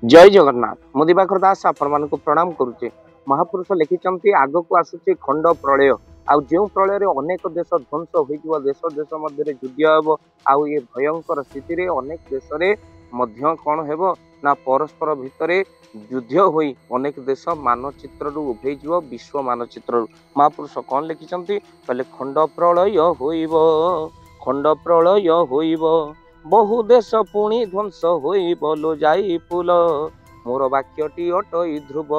जय जगन्नाथ मु दिवाकर दास आपण प्रणाम करुचे। महापुरुष लिखिंट आग को आसूची खंड प्रलय आउ जो प्रलय अनेक देश ध्वंस हो देश देश मध्य युद्ध हम आउ ये भयंकर स्थिति अनेक देश में कौन हो ना परस्पर भितर युद्ध हो अनेक देश मानचित्र उभे विश्व मानचित्र। महापुरुष कौन लिखिंट कहले खंड प्रलय होइब खंड प्रलय होइब बहु देश पुणी ध्वंस होई बलो जाई पुल मोर वाक्यटी अटई ध्रुव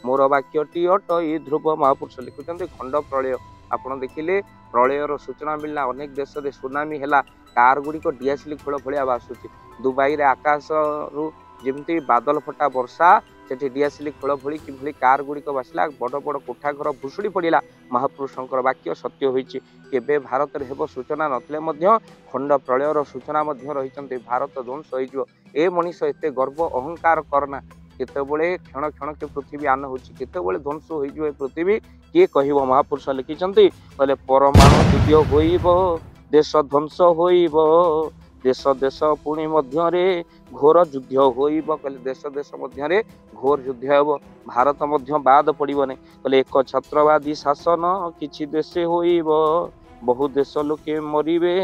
मोर वाक्यटी अटई ध्रुव। महापुरुष लिखुଛନ୍ତି खंड प्रलय आपण देखिले प्रलयर सूचना मिलला अनेक देश रे सुनामी हैला कार गुडी को डीएसएल खोल भलिया बासुची दुबई रे आकाश रु जेमती बादल फटा वर्षा सेठी डीएसएल खोल भली कि भली कार गुडी को बासला बड़ बड़ कोठा घर भुसुड़ी पड़िला। महापुरुषंकर वाक्य सत्य होईची केबे भारत रे हेबो सूचना नथिले मध्य खंड प्रलयर सूचना मध्य रहिचंती भारत ध्वंस होईजो। ए मनीष एते गर्व अहंकार करना केतेबेले क्षण क्षण के पृथ्वी आन होची केतेबेले ध्वंस होईजो ए पृथ्वी किए कहिबो। महापुरुष लिखिचंती कहले परमाणु युद्ध होइबो देश ध्वंस होइबो देश देश पुणी मध्य रे घोर युद्ध होइबो कहले देश देश मध्य रे घोर युद्ध हेबो भारत मध्य बाद पड़िबो नै कहले एक छत्रवादी शासन किछि देशे होइबो बहु देश लोके मरिबे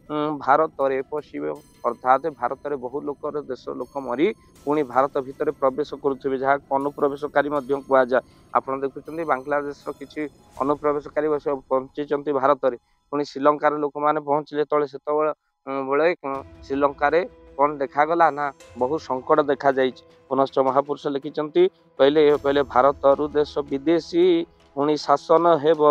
भारत रे पशिबे अर्थात भारत रे बहु लोक देश लोक मरी पुणी भारत भितर प्रवेश करुथिबे जहा अनुप्रवेशकारी मध्य कुआ जा। आपण देखुचंदी बांग्लादेश रो किछि अनुप्रवेशकारी पहुंचीचंती भारत रे पुणी श्रीलंकार लोक माने पहुंचले तळे सेतबेले श्रीलंका रे कौन देखा गला ना बहु संकट देखा जाइछ। पुनश्च महापुरुष लिखिचंती पहले पहले भारत रु देश विदेशी पुणी शासन हेबो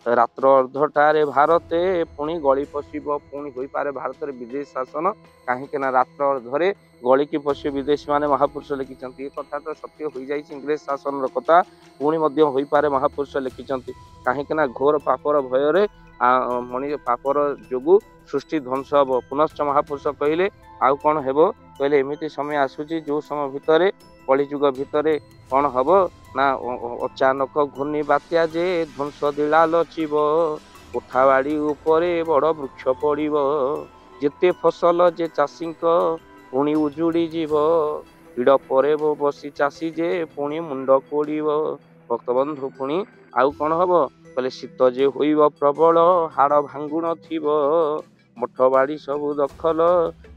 रात्र अर्धटारे भारते पुणी गली पशिब पुणी होई पारे भारत रे विदेश शासन कहीं ना रात्र अर्धरे गली की पशि विदेशी माने महापुरुष लिखिचंती कथा तो सत्य हो जाई इंग्रेज शासन रो कथा पुणी मध्य होई पारे महापुरुष लिखिचंती कहीं ना घोर पापर भय रे मणि पापर जोगु सृष्टि ध्वंस हम। पुनश्च महापुरुष कहले आउ कौन हेबो कहले एमिति समय आसुची जो समय भितरे कलिजुग भितरे कौन हम ना अचानक घूर्णी बात्या जे ध्वंस दिला लचिब कोठावाड़ी उपरे बड़ वृक्ष पड़िब जेते फसल जे चाषी पुणी उजुड़ी जीव पीड़ परे बसी चाषी जे पुणी मुंड कोड़िब भक्तबंधु पुणी आउ कौन हम कहले शीत जे होइब प्रबल हाड़ भांगुण थिब मठबाड़ी सबू दखल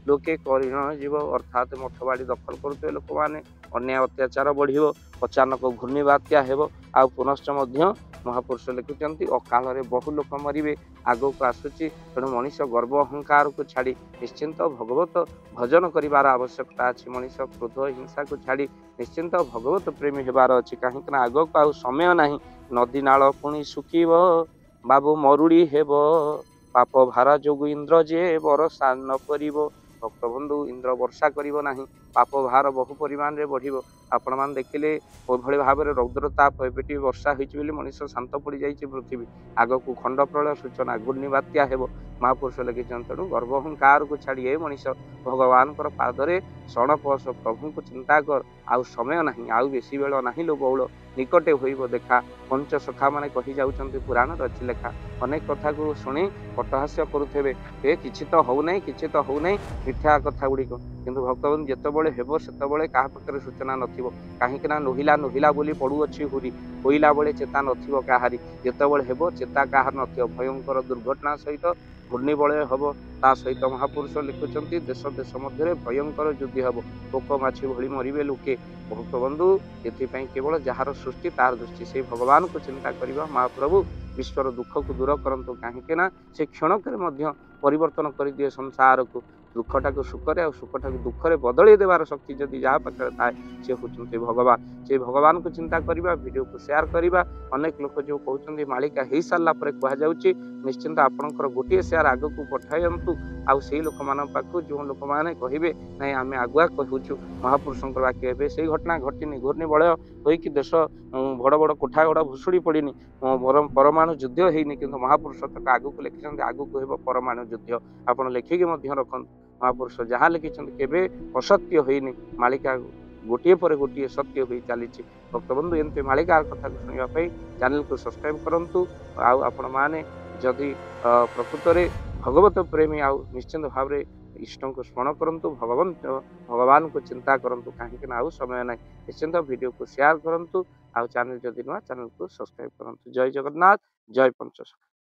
लोके करिण जीव अर्थात मठबाड़ी दखल करुवे लोक मैंने अन्याय अत्याचार बढ़ियो अचानक घूर्णी बात्या हेबो आ पुनश्च मध्य महापुरुष लिखुचंती अकाल रे बहु लोक मरिबे आगो को आसुची तेणु मनीष गर्व अहंकार को छाड़ी निश्चिंत भगवत भजन करिवार आवश्यकता अछि। मनीष क्रोध हिंसा को छाड़ी निश्चिंत भगवत प्रेमी हेबार अछि कहीं आगो को आ समय नाही नदी नाल पुणी सुखीब बाबू मरुड़ी हेबो पाप भार जोगु इंद्र जे बरसा न करिबो भक्तबंधु इंद्र वर्षा करिबो नाही पाप भार बहु परिमाण रे बढ़िबो। आपण मान देखिले ओभଳି भाबरे रौद्रताप एबेटी वर्षा होइछि बोली मनीष शांत पड़ी जाइछि पृथ्वी आगो को खंड प्रलय सूचना घूर्णी बात्या हेबो। महापुरुष लिखिछन तेणु गर्व अहंकार को छाड़ी ए मनीष भगवान कर पादरे शरण पस प्रभु को चिंता कर आउ समय नाही आउ बेसी बेल नाही लो बहुल निकटे होइबो देखा पंच सखा माने कहि जाउछन्ति पुराण रचि लेखा अनेक कथा को सुनी पटहास्य करुथेबे ए किछि तो हो नै किछि तो हो नै मिथ्या कथा गुडी को किंतु भक्तबंधु जेतेबेले हेबो सेतेबेले काहा पाखरे सूचना नथिबो काहे कि ना नोहिला नोहिला बोली पडु अछि हुरी होइला बेले चेता नथिबो काहारी जेतेबेले हेबो चेता काहार नथिबो भयंकर दुर्घटना सहित घूर्णी बलय हम ता सहित महापुरुष लिखुचंती देश देश मध्य भयंकर युद्ध हम पोक माछी भली मरिबे लोके भक्तबंधु एथिपाई केवल जार सृष्टि तार दृष्टि से भगवान को चिंता करबा महाप्रभु विश्वर दुख को दूर करंतु कहीं ना से क्षणक परिवर्तन कर दिए संसार को दुखटा को सुखरे और सुखटा को दुखरे बदल देवार शक्ति जदि जहाँ पाखे थाए सी होती भगवान से भगवान को चिंता करवा वीडियो को शेयर करवा अनेक लोग जो कहते मालिका हो सारा कहुच्छी निश्चिंत आपंकर गोटे शेयर आग को पठाइंतु आउ से लोक मान पाक जो लोक मैंने कहे ना आम आगुआ कहूँ महापुरुषों वाक्य हे से घटना घटनी घूर्णी बलय होईकि देश बड़ बड़ कोठा गड़ा भुशुड़ी पड़नी परमाणु युद्ध होनी कि महापुरुष तक आगू लिखिं आगू हो परमाणु युद्ध आप लिखिकी रखु महापुरुष जहाँ लिखिं केवे असत्य होनी मालिका गोटे पर गोटे सत्य हो चली भक्तबंधु एमती मालिकार कथा को शुणापी चैनल को सब्सक्राइब करूँ आपण मैंने जदि प्रकृत में भगवत प्रेमी आउ निश्चिंत भाव ଇଷ୍ଟଙ୍କୁ ସ୍ମରଣ କରନ୍ତୁ, ଭଗବାନଙ୍କୁ ଚିନ୍ତା କରନ୍ତୁ, କାହିଁକି ନା ଆଉ ସମୟ ନାହିଁ। ନିଶ୍ଚିନ୍ତ ଭିଡ଼ିଓକୁ ସେୟାର କରନ୍ତୁ, ଆଉ ଚ୍ୟାନେଲ ଯଦି ନୂଆ ଚ୍ୟାନେଲକୁ ସବସ୍କ୍ରାଇବ କରନ୍ତୁ। ଜୟ ଜଗନ୍ନାଥ, ଜୟ ପଞ୍ଚସଖା।